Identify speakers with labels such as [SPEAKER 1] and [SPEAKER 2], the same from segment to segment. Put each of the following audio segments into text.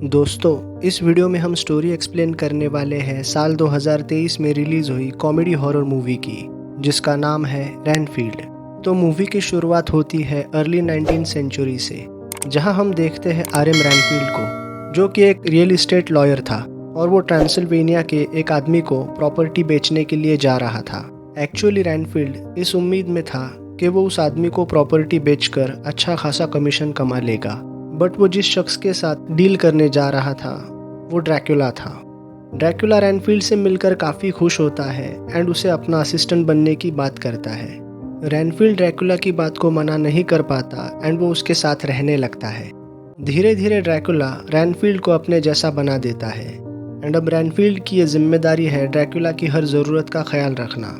[SPEAKER 1] दोस्तों, इस वीडियो में हम स्टोरी एक्सप्लेन करने वाले हैं साल 2023 में रिलीज़ हुई कॉमेडी हॉरर मूवी की, जिसका नाम है रैनफील्ड। तो मूवी की शुरुआत होती है अर्ली 19th सेंचुरी से, जहां हम देखते हैं आरएम रैनफील्ड को, जो कि एक रियल एस्टेट लॉयर था और वो ट्रांसिल्वेनिया के एक आदमी को प्रॉपर्टी बेचने के लिए जा रहा था। एक्चुअली रैनफील्ड इस उम्मीद में था कि वो उस आदमी को प्रॉपर्टी बेचकर अच्छा खासा कमीशन कमा लेगा, बट वो जिस शख्स के साथ डील करने जा रहा था वो ड्रैकुला था। ड्रैकुला रैनफील्ड से मिलकर काफ़ी खुश होता है एंड उसे अपना असिस्टेंट बनने की बात करता है। रैनफील्ड ड्रैकुला की बात को मना नहीं कर पाता एंड वो उसके साथ रहने लगता है। धीरे धीरे ड्रैकुला रैनफील्ड को अपने जैसा बना देता है एंड अब रैनफील्ड की ये जिम्मेदारी है ड्रैकुला की हर ज़रूरत का ख्याल रखना,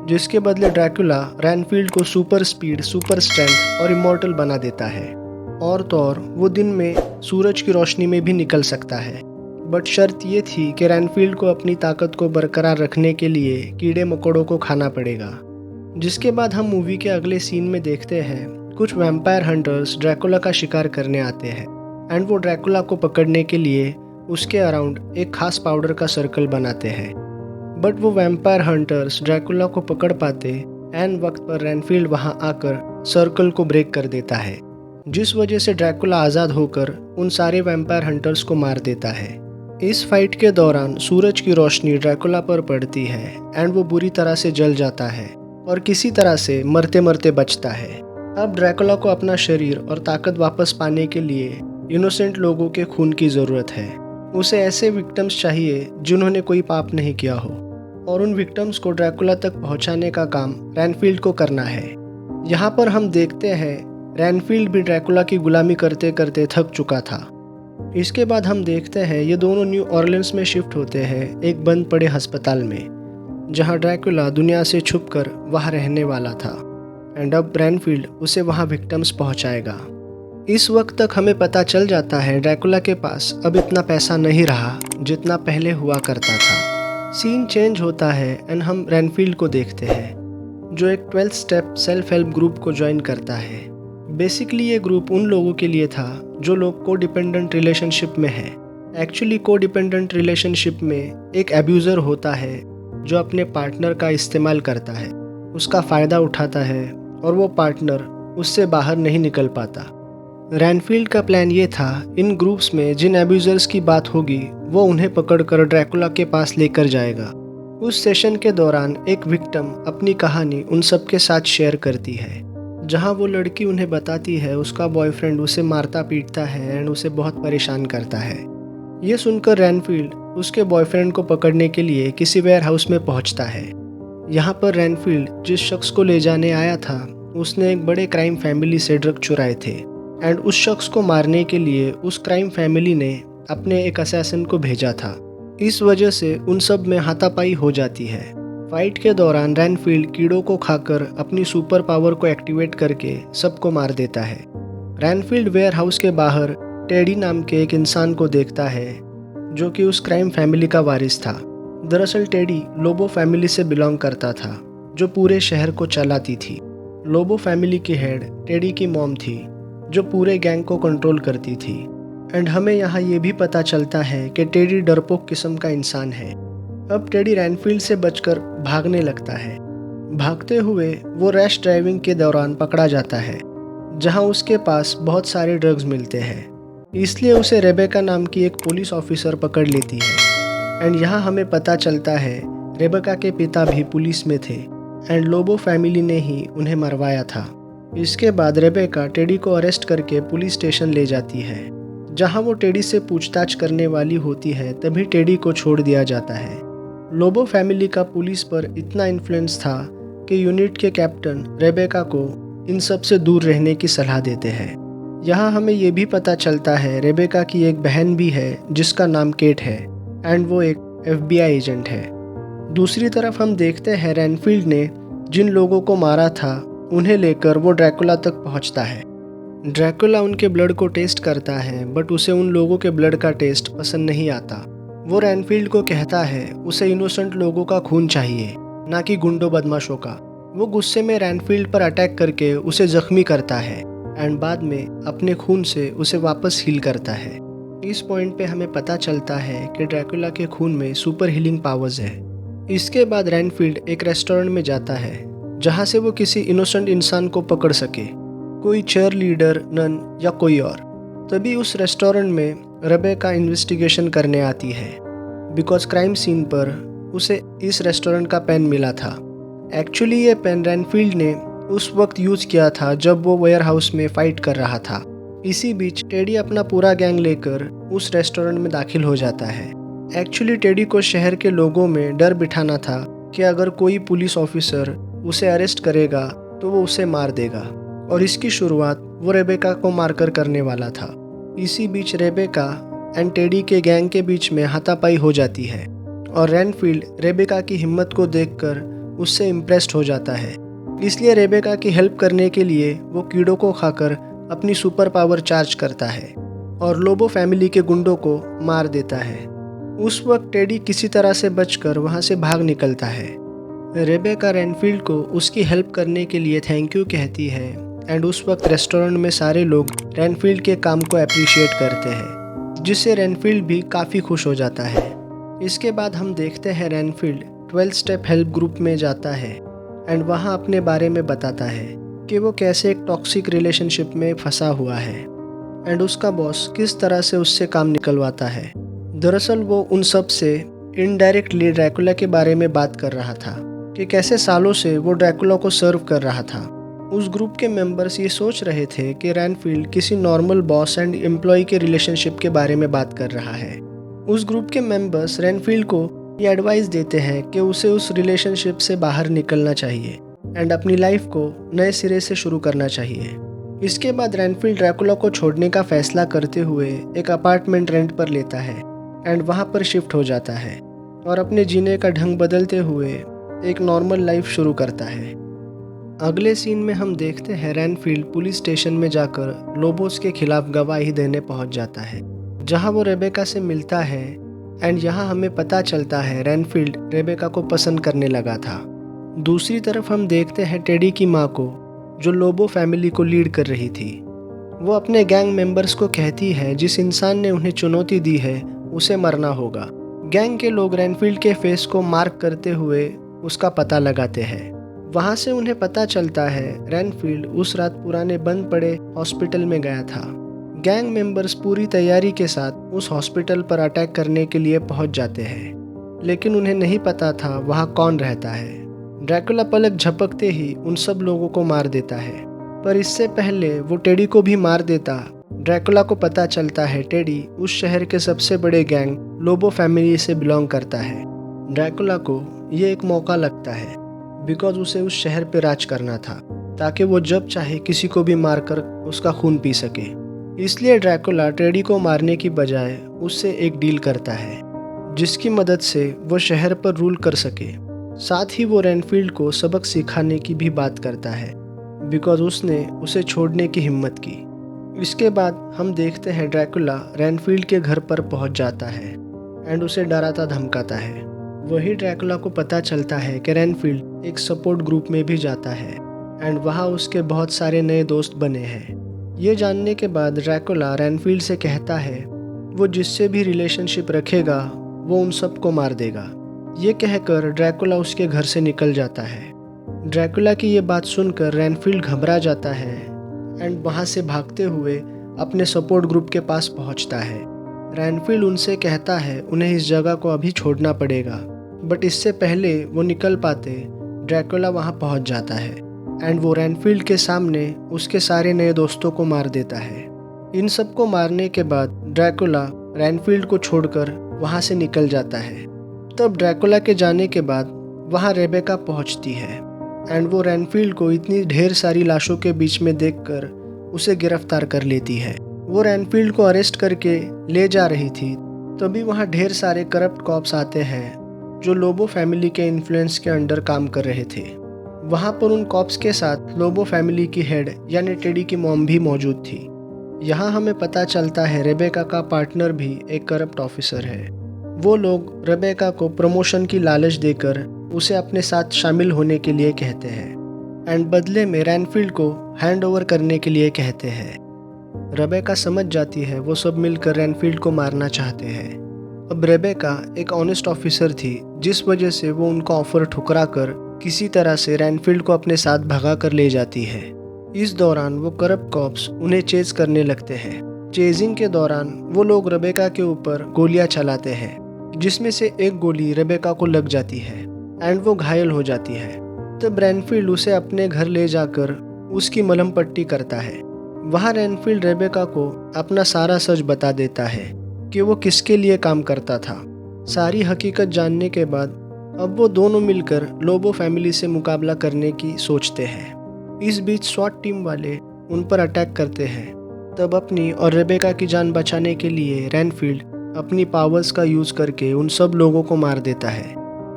[SPEAKER 1] जिसके बदले ड्रैकुला रैनफील्ड को सुपर स्पीड, सुपर स्ट्रेंथ और इमॉर्टल बना देता है। और तो और वो दिन में सूरज की रोशनी में भी निकल सकता है, बट शर्त ये थी कि रैनफील्ड को अपनी ताकत को बरकरार रखने के लिए कीड़े मकोड़ों को खाना पड़ेगा। जिसके बाद हम मूवी के अगले सीन में देखते हैं कुछ वैम्पायर हंटर्स ड्रैकुला का शिकार करने आते हैं एंड वो ड्रैकुला को पकड़ने के लिए उसके अराउंड एक खास पाउडर का सर्कल बनाते हैं। बट वो वैम्पायर हंटर्स ड्रैकुला को पकड़ पाते एंड वक्त पर रैनफील्ड वहां आकर सर्कल को ब्रेक कर देता है, जिस वजह से ड्रैकुला आज़ाद होकर उन सारे वैम्पायर हंटर्स को मार देता है। इस फाइट के दौरान सूरज की रोशनी ड्रैकुला पर पड़ती है एंड वो बुरी तरह से जल जाता है और किसी तरह से मरते मरते बचता है। अब ड्रैकुला को अपना शरीर और ताकत वापस पाने के लिए इनोसेंट लोगों के खून की ज़रूरत है। उसे ऐसे विक्टिम्स चाहिए जिन्होंने कोई पाप नहीं किया हो, और उन विक्टिम्स को ड्रैकुला तक पहुंचाने का काम रैनफील्ड को करना है। यहाँ पर हम देखते हैं रैनफील्ड भी ड्रैकुला की गुलामी करते करते थक चुका था। इसके बाद हम देखते हैं ये दोनों न्यू ऑरलिन्स में शिफ्ट होते हैं एक बंद पड़े अस्पताल में, जहाँ ड्रैकुला दुनिया से छुपकर वहाँ रहने वाला था एंड अब रैनफील्ड उसे वहाँ विक्टिम्स पहुँचाएगा। इस वक्त तक हमें पता चल जाता है ड्रैकुला के पास अब इतना पैसा नहीं रहा जितना पहले हुआ करता था। सीन चेंज होता है एंड हम रैनफील्ड को देखते हैं, जो एक 12 स्टेप सेल्फ हेल्प ग्रुप को ज्वाइन करता है। बेसिकली ये ग्रुप उन लोगों के लिए था जो लोग को डिपेंडेंट रिलेशनशिप में है। एक्चुअली को डिपेंडेंट रिलेशनशिप में एक एब्यूज़र होता है जो अपने पार्टनर का इस्तेमाल करता है, उसका फ़ायदा उठाता है और वो पार्टनर उससे बाहर नहीं निकल पाता। रैनफील्ड का प्लान ये था इन ग्रुप्स में जिन एब्यूज़र्स की बात होगी वो उन्हें पकड़कर ड्रैकुला के पास लेकर जाएगा। उस सेशन के दौरान एक विक्टिम अपनी कहानी उन सब के साथ शेयर करती है, जहाँ वो लड़की उन्हें बताती है उसका बॉयफ्रेंड उसे मारता पीटता है एंड उसे बहुत परेशान करता है। ये सुनकर रैनफील्ड उसके बॉयफ्रेंड को पकड़ने के लिए किसी वेयर हाउस में पहुँचता है। यहाँ पर रैनफील्ड जिस शख्स को ले जाने आया था उसने एक बड़े क्राइम फैमिली से ड्रग चुराए थे एंड उस शख्स को मारने के लिए उस क्राइम फैमिली ने अपने एक असैसिन को भेजा था। इस वजह से उन सब में हाथापाई हो जाती है। फाइट के दौरान रैनफील्ड कीड़ों को खाकर अपनी सुपर पावर को एक्टिवेट करके सबको मार देता है। रैनफील्ड वेयर हाउस के बाहर टेडी नाम के एक इंसान को देखता है जो कि उस क्राइम फैमिली का वारिस था। दरअसल टेडी लोबो फैमिली से बिलोंग करता था जो पूरे शहर को चलाती थी। लोबो फैमिली की हेड टेडी की मॉम थी जो पूरे गैंग को कंट्रोल करती थी एंड हमें यहाँ ये भी पता चलता है कि टेडी डरपोक किस्म का इंसान है। अब टेडी रैनफील्ड से बचकर भागने लगता है। भागते हुए वो रैश ड्राइविंग के दौरान पकड़ा जाता है, जहां उसके पास बहुत सारे ड्रग्स मिलते हैं। इसलिए उसे रेबेका नाम की एक पुलिस ऑफिसर पकड़ लेती है एंड यहाँ हमें पता चलता है रेबेका के पिता भी पुलिस में थे एंड लोबो फैमिली ने ही उन्हें मरवाया था। इसके बाद रेबेका टेडी को अरेस्ट करके पुलिस स्टेशन ले जाती है, जहाँ वो टेडी से पूछताछ करने वाली होती है। तभी टेडी को छोड़ दिया जाता है। लोबो फैमिली का पुलिस पर इतना इन्फ्लुएंस था कि यूनिट के कैप्टन रेबेका को इन सब से दूर रहने की सलाह देते हैं। यहाँ हमें ये भी पता चलता है रेबेका की एक बहन भी है जिसका नाम केट है एंड वो एक FBI एजेंट है। दूसरी तरफ हम देखते हैं रैनफील्ड ने जिन लोगों को मारा था उन्हें लेकर वो ड्रैकुला तक पहुँचता है। ड्रैकुला उनके ब्लड को टेस्ट करता है बट उसे उन लोगों के ब्लड का टेस्ट पसंद नहीं आता। वो रैनफील्ड को कहता है उसे इनोसेंट लोगों का खून चाहिए, ना कि गुंडों बदमाशों का। वो गुस्से में रैनफील्ड पर अटैक करके उसे जख्मी करता है एंड बाद में अपने खून से उसे वापस हील करता है। इस पॉइंट पे हमें पता चलता है कि ड्रैकुला के खून में सुपर हीलिंग पावर्स है। इसके बाद रेनफील्ड एक रेस्टोरेंट में जाता है जहाँ से वो किसी इनोसेंट इंसान को पकड़ सके, कोई चेयर लीडर, नन या कोई और। तभी उस रेस्टोरेंट में रेबेका इन्वेस्टिगेशन करने आती है बिकॉज क्राइम सीन पर उसे इस रेस्टोरेंट का पेन मिला था। एक्चुअली ये पेन रेनफील्ड ने उस वक्त यूज़ किया था जब वो वेयर हाउस में फाइट कर रहा था। इसी बीच टेडी अपना पूरा गैंग लेकर उस रेस्टोरेंट में दाखिल हो जाता है। एक्चुअली टेडी को शहर के लोगों में डर बिठाना था कि अगर कोई पुलिस ऑफिसर उसे अरेस्ट करेगा तो वो उसे मार देगा, और इसकी शुरुआत वो रेबेका को मारकर करने वाला था। इसी बीच रेबेका एंड टेडी के गैंग के बीच में हाथापाई हो जाती है और रेनफील्ड रेबेका की हिम्मत को देखकर उससे इम्प्रेस्ड हो जाता है। इसलिए रेबेका की हेल्प करने के लिए वो कीड़ों को खाकर अपनी सुपर पावर चार्ज करता है और लोबो फैमिली के गुंडों को मार देता है। उस वक्त टेडी किसी तरह से बचकर वहाँ से भाग निकलता है। रेबेका रेनफील्ड को उसकी हेल्प करने के लिए थैंक यू कहती है एंड उस वक्त रेस्टोरेंट में सारे लोग रेनफील्ड के काम को अप्रिशिएट करते हैं, जिससे रेनफील्ड भी काफ़ी खुश हो जाता है। इसके बाद हम देखते हैं रेनफील्ड 12 स्टेप हेल्प ग्रुप में जाता है एंड वहाँ अपने बारे में बताता है कि वो कैसे एक टॉक्सिक रिलेशनशिप में फंसा हुआ है एंड उसका बॉस किस तरह से उससे काम निकलवाता है। दरअसल वो उन सब से इनडायरेक्टली ड्रैकुला के बारे में बात कर रहा था कि कैसे सालों से वो ड्रैकुला को सर्व कर रहा था। उस ग्रुप के मेंबर्स ये सोच रहे थे कि रेनफील्ड किसी नॉर्मल बॉस एंड एम्प्लॉय के रिलेशनशिप के बारे में बात कर रहा है। उस ग्रुप के मेंबर्स रेनफील्ड को ये एडवाइस देते हैं कि उसे उस रिलेशनशिप से बाहर निकलना चाहिए एंड अपनी लाइफ को नए सिरे से शुरू करना चाहिए। इसके बाद रेनफील्ड ड्रैकुला को छोड़ने का फैसला करते हुए एक अपार्टमेंट रेंट पर लेता है एंड वहाँ पर शिफ्ट हो जाता है और अपने जीने का ढंग बदलते हुए एक नॉर्मल लाइफ शुरू करता है। अगले सीन में हम देखते हैं रेनफील्ड पुलिस स्टेशन में जाकर लोबोस के खिलाफ गवाही देने पहुंच जाता है, जहां वो रेबेका से मिलता है एंड यहाँ हमें पता चलता है रेनफील्ड रेबेका को पसंद करने लगा था। दूसरी तरफ हम देखते हैं टेडी की माँ को, जो लोबो फैमिली को लीड कर रही थी। वो अपने गैंग मेंबर्स को कहती है जिस इंसान ने उन्हें चुनौती दी है उसे मरना होगा। गैंग के लोग रेनफील्ड के फेस को मार्क करते हुए उसका पता लगाते हैं। वहाँ से उन्हें पता चलता है रेनफील्ड उस रात पुराने बंद पड़े हॉस्पिटल में गया था। गैंग मेंबर्स पूरी तैयारी के साथ उस हॉस्पिटल पर अटैक करने के लिए पहुंच जाते हैं, लेकिन उन्हें नहीं पता था वहाँ कौन रहता है। ड्रैकुला पलक झपकते ही उन सब लोगों को मार देता है, पर इससे पहले वो टेडी को भी मार देता। ड्रैकुला को पता चलता है टेडी उस शहर के सबसे बड़े गैंग लोबो फैमिली से बिलोंग करता है। ड्रैकुला को ये एक मौका लगता है बिकॉज उसे उस शहर पे राज करना था, ताकि वो जब चाहे किसी को भी मारकर उसका खून पी सके। इसलिए ड्रैकुला टेडी को मारने की बजाय उससे एक डील करता है जिसकी मदद से वो शहर पर रूल कर सके। साथ ही वो रेनफील्ड को सबक सिखाने की भी बात करता है बिकॉज उसने उसे छोड़ने की हिम्मत की। इसके बाद हम देखते हैं ड्रैकुला रेनफील्ड के घर पर पहुंच जाता है एंड उसे डराता धमकाता है। वही ड्रैकुला को पता चलता है कि रेनफील्ड एक सपोर्ट ग्रुप में भी जाता है एंड वहाँ उसके बहुत सारे नए दोस्त बने हैं। ये जानने के बाद ड्रैकुला रेनफील्ड से कहता है वो जिससे भी रिलेशनशिप रखेगा वो उन सबको मार देगा। ये कहकर ड्रैकुला उसके घर से निकल जाता है। ड्रैकुला की ये बात सुनकर रेनफील्ड घबरा जाता है एंड वहाँ से भागते हुए अपने सपोर्ट ग्रुप के पास पहुँचता है। रेनफील्ड उनसे कहता है उन्हें इस जगह को अभी छोड़ना पड़ेगा, बट इससे पहले वो निकल पाते ड्रैकुला वहाँ पहुँच जाता है एंड वो रेनफील्ड के सामने उसके सारे नए दोस्तों को मार देता है। इन सबको मारने के बाद ड्रैकुला रेनफील्ड को छोड़कर वहाँ से निकल जाता है। तब ड्रैकुला के जाने के बाद वहाँ रेबेका पहुँचती है एंड वो रेनफील्ड को इतनी ढेर सारी लाशों के बीच में देखकर उसे गिरफ्तार कर लेती है। वो रेनफील्ड को अरेस्ट करके ले जा रही थी, तभी वहाँ ढेर सारे करप्ट कॉप्स आते हैं जो लोबो फैमिली के इन्फ्लुएंस के अंडर काम कर रहे थे। वहाँ पर उन कॉप्स के साथ लोबो फैमिली की हेड यानी टेडी की मॉम भी मौजूद थी। यहाँ हमें पता चलता है रेबेका का पार्टनर भी एक करप्ट ऑफिसर है। वो लोग रेबेका को प्रमोशन की लालच देकर उसे अपने साथ शामिल होने के लिए कहते हैं एंड बदले में रेनफील्ड को हैंड ओवर करने के लिए कहते हैं। रेबेका समझ जाती है वो सब मिलकर रैनफील्ड को मारना चाहते हैं। अब रेबेका एक ऑनेस्ट ऑफिसर थी, जिस वजह से वो उनका ऑफर ठुकरा कर किसी तरह से रैनफील्ड को अपने साथ भगा कर ले जाती है। इस दौरान वो करप्ट कॉप्स उन्हें चेज करने लगते हैं। चेजिंग के दौरान वो लोग रेबेका के ऊपर गोलियां चलाते हैं, जिसमें से एक गोली रेबेका को लग जाती है एंड वो घायल हो जाती है। तब रैनफील्ड उसे अपने घर ले जाकर उसकी मलहम पट्टी करता है। वहाँ रैनफील्ड रेबेका को अपना सारा सच बता देता है कि वो किसके लिए काम करता था। सारी हकीकत जानने के बाद अब वो दोनों मिलकर लोबो फैमिली से मुकाबला करने की सोचते हैं। इस बीच स्वॉट टीम वाले उन पर अटैक करते हैं। तब अपनी और रेबेका की जान बचाने के लिए रैनफील्ड अपनी पावर्स का यूज़ करके उन सब लोगों को मार देता है।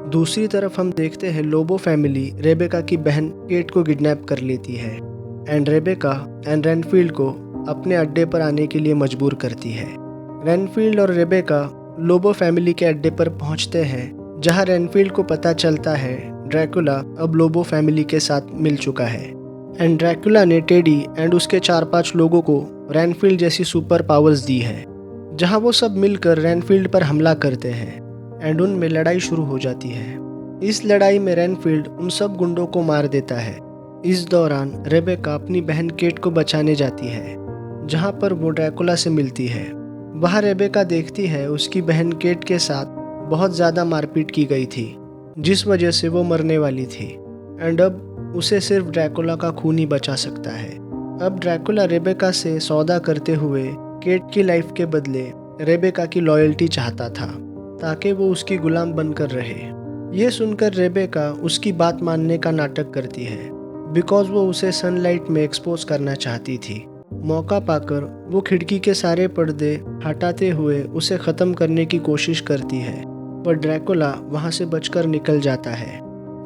[SPEAKER 1] दूसरी तरफ हम देखते हैं लोबो फैमिली रेबेका की बहन केट को किडनैप कर लेती है एंड रेबेका एंड रैनफील्ड को अपने अड्डे पर आने के लिए मजबूर करती है। रैनफील्ड और रेबेका लोबो फैमिली के अड्डे पर पहुंचते हैं, जहां रैनफील्ड को पता चलता है ड्रैकुला अब लोबो फैमिली के साथ मिल चुका है एंड ड्रैकुला ने टेडी एंड उसके 4-5 लोगों को रैनफील्ड जैसी सुपर पावर्स दी है। जहां वो सब मिलकर रैनफील्ड पर हमला करते हैं एंड उनमें लड़ाई शुरू हो जाती है। इस लड़ाई में रैनफील्ड उन सब गुंडों को मार देता है। इस दौरान रेबेका अपनी बहन केट को बचाने जाती है, जहां पर वो ड्रैकुला से मिलती है। वहां रेबेका देखती है उसकी बहन केट के साथ बहुत ज़्यादा मारपीट की गई थी, जिस वजह से वो मरने वाली थी एंड अब उसे सिर्फ ड्रैकुला का खून ही बचा सकता है। अब ड्रैकुला रेबेका से सौदा करते हुए केट की लाइफ के बदले रेबेका की लॉयल्टी चाहता था, ताकि वो उसकी गुलाम बनकर रहे। ये सुनकर रेबेका उसकी बात मानने का नाटक करती है, बिकॉज वो उसे सनलाइट में एक्सपोज करना चाहती थी। मौका पाकर वो खिड़की के सारे पर्दे हटाते हुए उसे ख़त्म करने की कोशिश करती है, पर ड्रैकुला वहाँ से बचकर निकल जाता है।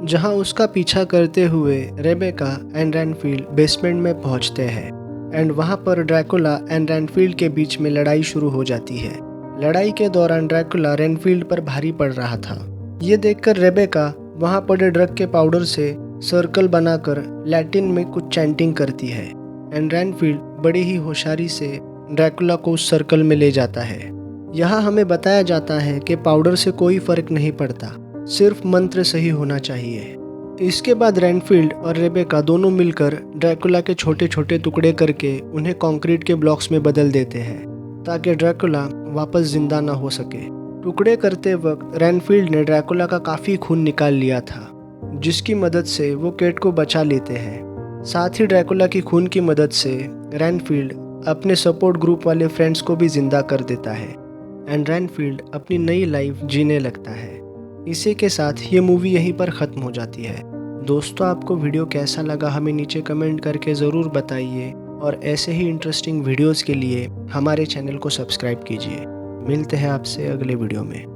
[SPEAKER 1] जहाँ उसका पीछा करते हुए रेबेका एंड रैनफील्ड बेसमेंट में पहुँचते हैं एंड वहाँ पर ड्रैकुला एंड रैनफील्ड के बीच में लड़ाई शुरू हो जाती है। लड़ाई के दौरान ड्रैकुला रैनफील्ड पर भारी पड़ रहा था। ये देखकर रेबेका वहाँ पड़े ड्रग के पाउडर से सर्कल बनाकर लैटिन में कुछ चैंटिंग करती है एंड रैनफील्ड बड़ी ही होशियारी से ड्रैकुला को उस सर्कल में ले जाता है। यहाँ हमें बताया जाता है कि पाउडर से कोई फर्क नहीं पड़ता, सिर्फ मंत्र सही होना चाहिए। इसके बाद रैनफील्ड और रेबेका दोनों मिलकर ड्रैकुला के छोटे छोटे टुकड़े करके उन्हें कंक्रीट के ब्लॉक्स में बदल देते हैं, ताकि ड्रैकुला वापस जिंदा ना हो सके। टुकड़े करते वक्त रैनफील्ड ने ड्रैकुला का काफ़ी खून निकाल लिया था, जिसकी मदद से वो केट को बचा लेते हैं। साथ ही ड्रैकुला की खून की मदद से रैनफील्ड अपने सपोर्ट ग्रुप वाले फ्रेंड्स को भी जिंदा कर देता है एंड रैनफील्ड अपनी नई लाइफ जीने लगता है। इसी के साथ ये मूवी यहीं पर ख़त्म हो जाती है। दोस्तों, आपको वीडियो कैसा लगा हमें नीचे कमेंट करके ज़रूर बताइए और ऐसे ही इंटरेस्टिंग वीडियोज़ के लिए हमारे चैनल को सब्सक्राइब कीजिए। मिलते हैं आपसे अगले वीडियो में।